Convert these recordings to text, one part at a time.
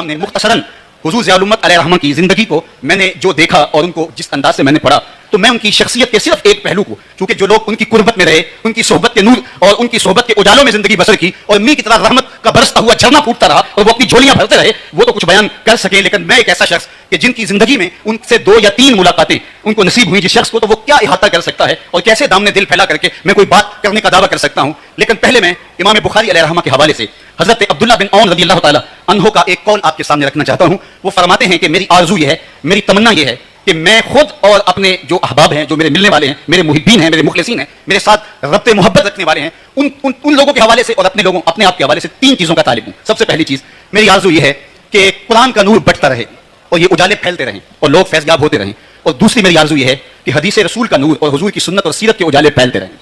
सामने मुख्तसरन हुजूर ज़ियाउल उम्मत अलैहिर्रहमा की ज़िंदगी को मैंने जो देखा और उनको जिस अंदाज से मैंने पढ़ा, तो मैं उनकी शख्सियत के सिर्फ एक पहलू को, चूंकि जो लोग उनकी कुर्बत में रहे, उनकी सोहबत के नूर और उनकी सोहबत के उजालों में जिंदगी बसर की और मी की तरह रहमत का बरसता हुआ झरना फूटता रहा और वो अपनी झोलियां भरते रहे, वो तो कुछ बयान कर सके। लेकिन मैं एक ऐसा शख्स कि जिनकी जिंदगी में उनसे 2 या 3 मुलाकातें उनको नसीब हुई, जिस शख्स को तो वो क्या इहाता कर सकता है और कैसे दामने दिल फैला करके मैं कोई बात करने का दावा कर सकता हूं। लेकिन पहले मैं इमाम बुखारी अलैहिर्रहमा के हवाले से हजरत अब्दुल्ला बिन औन रज़ियल्लाहु ताला अन्हु का एक कौल आपके सामने रखना चाहता हूं। वो फरमाते हैं कि मेरी आरज़ू ये है, मेरी तमन्ना ये है कि मैं खुद और अपने जो अहबाब हैं, जो मेरे मिलने वाले हैं, मेरे मुहिब्बीन हैं, मेरे मुखलिसीन हैं, मेरे साथ रब्ते मोहब्बत रखने वाले हैं, उन लोगों के हवाले से और अपने आप के हवाले से 3 चीज़ों का तालिब हूँ। सबसे पहली चीज़ मेरी आरज़ू ये है कि कुरान का नूर बढ़ता रहे और ये उजाले फैलते रहें और लोग फैज़याब होते रहें। और दूसरी मेरी आरज़ू ये है कि हदीस रसूल का नूर और हुजूर की सुन्नत और सीरत के उजाले फैलते रहें।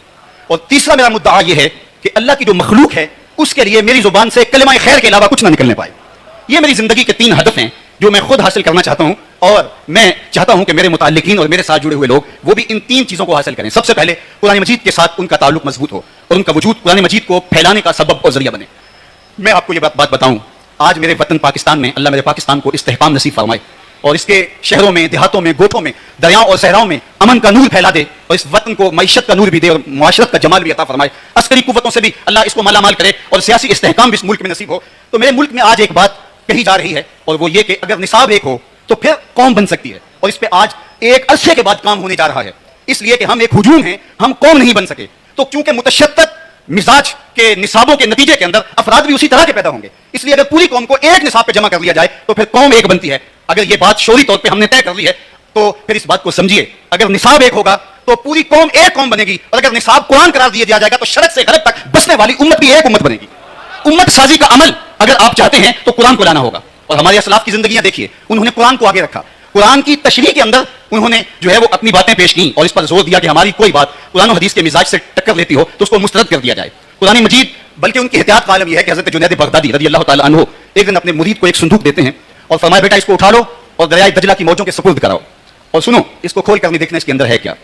और तीसरा मेरा मुद्दा ये है कि अल्लाह की जो मखलूक है उसके लिए मेरी जुबान से कलिमा खैर के अलावा कुछ ना निकलने पाए। ये मेरी जिंदगी के 3 हदफ हैं जो मैं खुद हासिल करना चाहता हूं और मैं चाहता हूं कि मेरे मुताल्लिकीन और मेरे साथ जुड़े हुए लोग वो भी इन 3 चीजों को हासिल करें। सबसे पहले कुरान मजीद के साथ उनका ताल्लुक मजबूत हो और उनका वजूद कुरान मजीद को फैलाने का सबब और जरिया बने। मैं आपको ये बात बताऊं, आज मेरे वतन पाकिस्तान में अल्लाह मेरे पाकिस्तान को इस्तेहकाम नसीब फरमाए और इसके शहरों में, देहातों में, गोठों में, दरियाओं और सहराओं में अमन का नूर फैला दे और इस वतन को मईशत का नूर भी दे और मुआशरत का जमाल भी अता फरमाए। अस्करी कुव्वतों से भी अल्लाह इसको मालामाल करे और सियासी इस्तेहकाम भी इस मुल्क में नसीब हो। तो मेरे मुल्क में आज एक बात कही जा रही है और वो ये कि अगर निसाब एक हो तो फिर कौम बन सकती है, और इस पे आज एक अरसे के बाद काम होने जा रहा है। इसलिए कि हम एक हुजूम हैं, हम कौम नहीं बन सके। तो क्योंकि मुतशद्दिद मिजाज के निसाबों के नतीजे के अंदर अफराद भी उसी तरह के पैदा होंगे, इसलिए अगर पूरी कौम को एक निसाब पे जमा कर लिया जाए तो फिर कौम एक बनती है। अगर ये बात शोरी तौर पे हमने तय कर ली है तो फिर इस बात को समझिए, अगर निसाब एक होगा तो पूरी कौम एक कौम बनेगी, और अगर निसाब कुरान करार दिया जाएगा तो शरक से गरब तक बसने वाली उम्मत भी एक उम्मत बनेगी। उम्मत साजी का अमल अगर आप चाहते हैं तो कुरान को लाना होगा। और हमारे असलाफ की जिंदगियां देखिए, उन्होंने कुरान को आगे रखा, कुरान की तशरीह के अंदर उन्होंने जो है वो अपनी बातें पेश की और इस पर जोर दिया कि हमारी कोई बात कुरान और हदीस के मिजाज से टक्कर लेती हो तो उसको मुस्तरद कर दिया जाए। कुरान मजीद, बल्कि उनकी एहतियात का आलम यह है कि हज़रत जुनैद बगदादी रज़ियल्लाहु ताला अन्हु एक दिन अपने मुरीद को एक संदूक देते हैं और फरमाया, बेटा इसको उठा लो और दरियाए दजला की मौजों के सुपुर्द कराओ और सुनो, इसको खोल कर देखना इसके अंदर है क्या।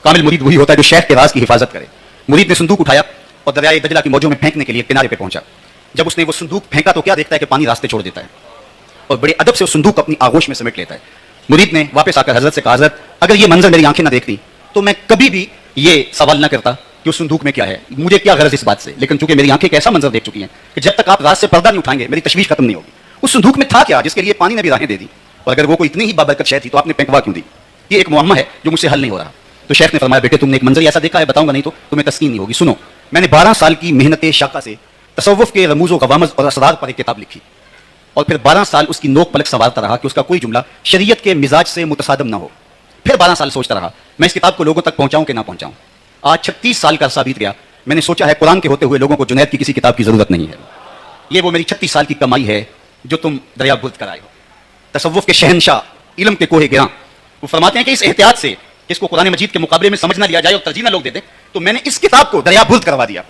कामिल मुरीद वही होता है जो शेख के राज की हिफाजत करे। मुरीद ने संदूक उठाया और दरियाए दजला की मौजों में फेंकने के लिए किनारे पे पहुंचा। जब उसने वो संदूक फेंका तो क्या देखता है कि पानी रास्ते छोड़ देता है और बड़े अदब से उस संदूक अपनी आगोश में समेट लेता है। मुरीद ने वापस आकर हजरत से कहा, हजरत अगर ये मंजर मेरी आंखें ना देखती तो मैं कभी भी ये सवाल ना करता कि उस संदूक में क्या है, मुझे क्या गरज इस बात से। लेकिन चूंकि मेरी आंखें एक ऐसा मंजर देख चुकी हैं कि जब तक आप रात से पर्दा नहीं उठाएंगे मेरी तशवीश खत्म नहीं होगी। उस संदूक में था क्या जिसके लिए पानी ने भी राहें दे दी, और अगर वो कोई इतनी ही बाबरकत शय थी तो आपने फेंकवा क्यों दी। ये एक मुअम्मा है जो मुझसे हल नहीं हो रहा। तो शेख ने फरमाया, बेटे तुमने एक मंजर ऐसा देखा है, बताऊंगा नहीं तो तुम्हें तस्कीन नहीं होगी। सुनो, मैंने 12 साल की मेहनत शाका से तसव्वुफ के रमूज़ व गवामज़ और असरार पर एक किताब लिखी और फिर 12 साल उसकी नोक पलक संवारता रहा कि उसका कोई जुमला शरीयत के मिजाज से मुतसादम ना हो। फिर 12 साल सोचता रहा मैं इस किताब को लोगों तक पहुंचाऊं कि ना पहुंचाऊं। आज 36 साल का अरसा बीत गया, मैंने सोचा है कुरान के होते हुए लोगों को जुनैद की किसी किताब की जरूरत नहीं है। ये वो मेरी 36 साल की कमाई है जो तुम दरिया बुर्द कराए हो। तसव्वुफ के शहनशाह, इल्म के कोहे गिरां, वो फरमाते हैं कि इस एहतियात से इसको कुरान मजीद के मुकाबले में समझ ना लिया जाए और तरजीह ना लोग दे दे, तो मैंने इस किताब को दरिया बुर्द करवा दिया।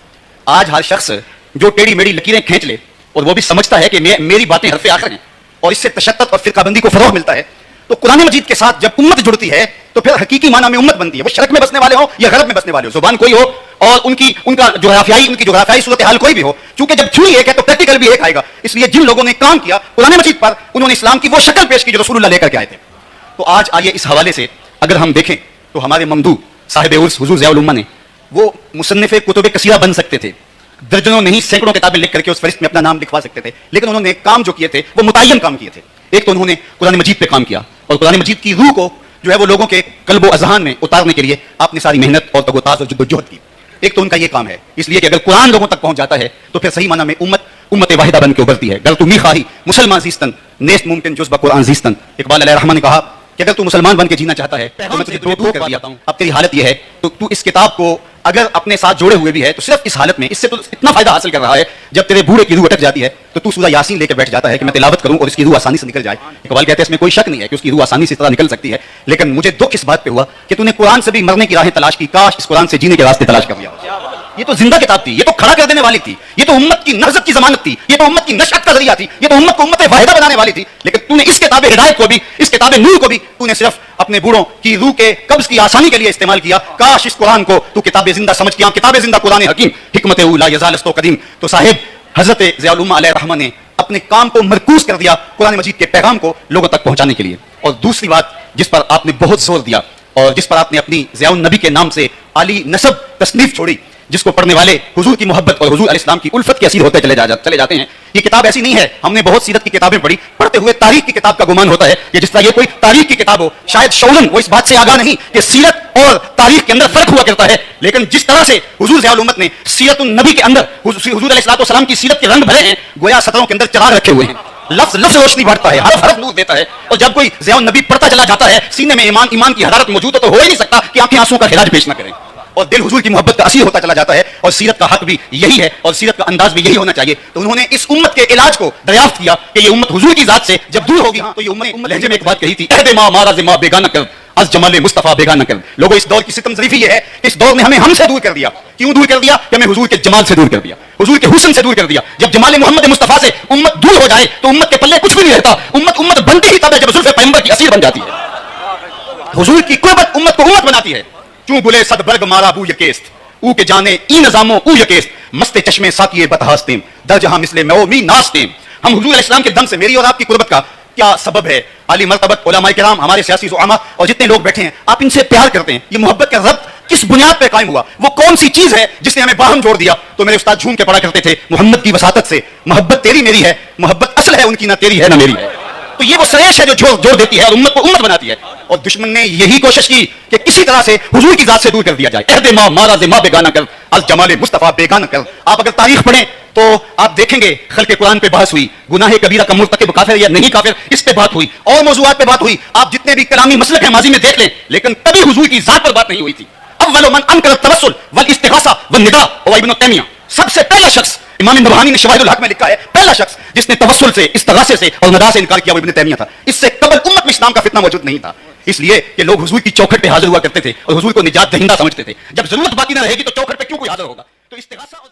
आज हर शख्स जो टेढ़ी मेढ़ी लकीरें खींच ले और वो भी समझता है कि मेरी बातें हरफे आखिर हैं और इससे तशद्दुद और फिरकाबंदी को फरोग मिलता है, तो कुरान मजीद के साथ जब उम्मत जुड़ती है तो फिर हकीकी माना में उम्मत बनती है। वो शरक में बसने वाले हो या गरब में बसने वाले हो, जुबान कोई हो और उनका जोग्राफियाई सूरत हाल कोई भी हो, चूंकि जब थ्योरी एक है तो प्रैक्टिकल भी एक आएगा। इसलिए जिन लोगों ने काम किया कुरान मजीद पर, उन्होंने इस्लाम की वो शक्ल पेश की जो रसूलुल्लाह लेकर के आए थे। तो आज आइए इस हवाले से अगर हम देखें तो हमारे ममदू साहिब उर्स हुजूर ज़ियाउल उम्मा ने वो मुसन्निफ़े कुतुब कसीरा बन सकते थे, दर्जनों नहीं सैकड़ों किताबें लिख करके उस फहरिस्त में अपना नाम लिखवा सकते थे, लेकिन उन्होंने काम जो किए थे वो मुतय्यन काम किए थे। एक तो उन्होंने कुरान मजीद पे काम किया और कुरान मजीद की रूह को जो है वो लोगों के कल्बो अज़हान में उतारने के लिए आपने सारी मेहनत और तगोताज और जद्दोजहद की। एक तो उनका ये काम है, इसलिए कि अगर कुरान लोगों तक पहुंच जाता है तो फिर सही माना में उम्मत वाहिदा बन के उभरती है। गर तुम खाही मुसलमान जीस्तन नेस्त मुमकिन जुज़्ब कुरान जीस्तन। इकबाल अलैहिर्रहमान ने कहा कि अगर तू मुसलमान बन के जीना चाहता है तो मैं तुझे दो कर दिया हूं। अब तेरी हालत यह है तो तू इस किताब को अगर अपने साथ जोड़े हुए भी है तो सिर्फ इस हालत में इससे तो इतना फायदा हासिल कर रहा है, जब तेरे बूढ़े की रूह अटक जाती है तो तू सूरा यासीन लेकर बैठ जाता है कि मैं तिलावत करूं और इसकी रूह आसानी से निकल जाए। इकबाल कहते हैं इसमें कोई शक नहीं है कि उसकी रूह आसानी से इस तरह निकल सकती है, लेकिन मुझे दुख इस बात पे हुआ कि तूने कुरान से भी मरने की राहें तलाश की, काश इस कुरान से जीने के रास्ते तलाश कर लिया। ये तो जिंदा किताब थी, ये तो खड़ा कर देने वाली थी, ये तो उम्मत की नहज़त की जमानत थी, ये तो उम्मत की नशअत का जरिया थी, ये तो उम्मत को उम्मत वाहिदा बनाने वाली थी। लेकिन तूने इस किताब हिदायत को भी, इस किताब नूर को भी तूने सिर्फ अपने बूढ़ों की रूह के कब्ज की आसानी के लिए इस्तेमाल किया। काश इस कुरान को तू किताब जिंदा समझ किया, किताब जिंदा कुरान हकीम हिकमत उला यज़ाल अस्तो कदीम। तो साहिब हजरत ज़ियाउल उम्मा अलैहिर्रहमा ने अपने काम को मरकूज कर दिया कुरान मजीद के पैगाम को लोगों तक पहुंचाने के लिए। और दूसरी बात जिस पर आपने बहुत जोर दिया और जिस पर आपने अपनी ज़ियाउन नबी के नाम से आली नसब तसनीफ छोड़ी, जिसको पढ़ने वाले हुजूर की मोहब्बत और हुजूर अलैहिस्सलाम की उल्फत के असीर होते चले जाते हैं। ये किताब ऐसी नहीं है, हमने बहुत सीरत की किताबें पढ़ी, पढ़ते हुए तारीख की किताब का गुमान होता है कि जिस तरह ये कोई तारीख की किताब हो। शायद शौरन वो इस बात से आगाह नहीं कि सीरत और तारीख के अंदर फर्क हुआ करता है, लेकिन जिस तरह से हुजूर ज़ियाउल उम्मत ने सीरत नबी के अंदर हुजूर अलैहिस्सलाम की सीरत के रंग भरे हैं, गोया सतरों के अंदर चिराग रखे हुए हैं। लफ्ज लफ्ज रोशनी बढ़ता है, हरफ हरफ नूर देता है। और जब कोई ज़ियाउन नबी पढ़ता चला जाता है, सीने में ईमान की हरारत मौजूद तो हो ही नहीं सकता कि आंखें आंसू का इलाज पेश न करें, और दिल हुजूर की मोहब्बत का असीर होता चला जाता है। और सीरत का हक भी यही है और सीरत का अंदाज भी यही होना चाहिए। तो उन्होंने इस उम्मत के इलाज को दरियाफ्त किया कि ये उम्मत हुजूर की जात से जब दूर होगी, तो ये उम्मत लहजे में एक बात कही थी, अहदे माँ मारा ज़िमा बेगाना कर अज जमाले मुस्तफा बेगाना कर। लोगों, इस दौर की सितम ज़रीफ़ी ये है कि इस दौर ने हमें हमसे दूर कर दिया। क्यों दूर कर दिया? कि हमें हुजूर के जमाल से दूर कर दिया, हुजूर के हुस्न से दूर कर दिया। जब जमाल मोहम्मद मुस्तफा से उम्मत दूर हो जाए तो उम्मत के पल्ले कुछ भी नहीं रहता। उम्मत बनती ही तब है जब जुल्फ़े पैगंबर की असीर बन जाती है। हुजूर की कुर्बत उम्मत को उम्मत बनाती है। चूं गुले सद बर्ग मारा बू यकेस्त ऊ के जाने ई नजामो ऊ यकेस्त मस्ते चश्मे साकिए बतहास्तेम दर जहां मिसले मैं मी नास्तेम। हम हुजूर अलैहिस्सलाम के दम से मेरी और आपकी कुर्बत का क्या सबब है? आली मर्तबत उलमाए किराम, हमारे सियासी ज़ुआमा और जितने लोग बैठे हैं, आप इनसे प्यार करते हैं। ये मोहब्बत का रब्त किस बुनियाद पे कायम हुआ? वो कौन सी चीज है जिसने हमें बाहम जोड़ दिया? तो मेरे उस्ताद झूम के पढ़ा करते थे मोहम्मद की वसातत से, मोहब्बत तेरी मेरी है, मोहब्बत असल है उनकी, ना तेरी है ना मेरी है। तो ये वो सरेश है जो जोड़ देती है और उम्मत को उम्मत बनाती है। और दुश्मन ने यही कोशिश की कि किसी तरह से हुजूर की जात से दूर कर दिया जाए। अहदे माँ मारा ज़िमा बेगाना कर अल जमाले मुस्तफा बेगाना कर। आप अगर तारीख पढ़ें तो आप देखेंगे खल्क़े कुरान पे बहस हुई, गुनाह कबीरा का मुर्तकिब काफिर या नहीं काफिर, इस पे बात हुई, और मौज़ूआत पे बात हुई। आप जितने भी कलामी मसलक हैं माजी में देख लें, लेकिन कभी हुजूर की जात पर बात नहीं हुई थी। अव्वल मन अनकर तवस्सुल वल इस्तिग़ासा वन निदा व इब्न तैमिया, सबसे पहला शख्स, इमाम नबहानी ने शवाहिदुल हक में लिखा है, पहला शख्स जिसने तवस्सुल से, इस्तिग़ासे से और निदा से इनकार किया वो इब्न तैमिया था। इससे कबल उम्मत में इस्लाम का फितना मौजूद नहीं था, इसलिए कि लोग हुजूर की चौखट पे हाजिर हुआ करते थे और हुजूर को निजात दहिंदा समझते थे। जब जरूरत बाकी न रहेगी तो चौखट पे क्यों कोई हाजिर होगा? तो इस्तिग़ासा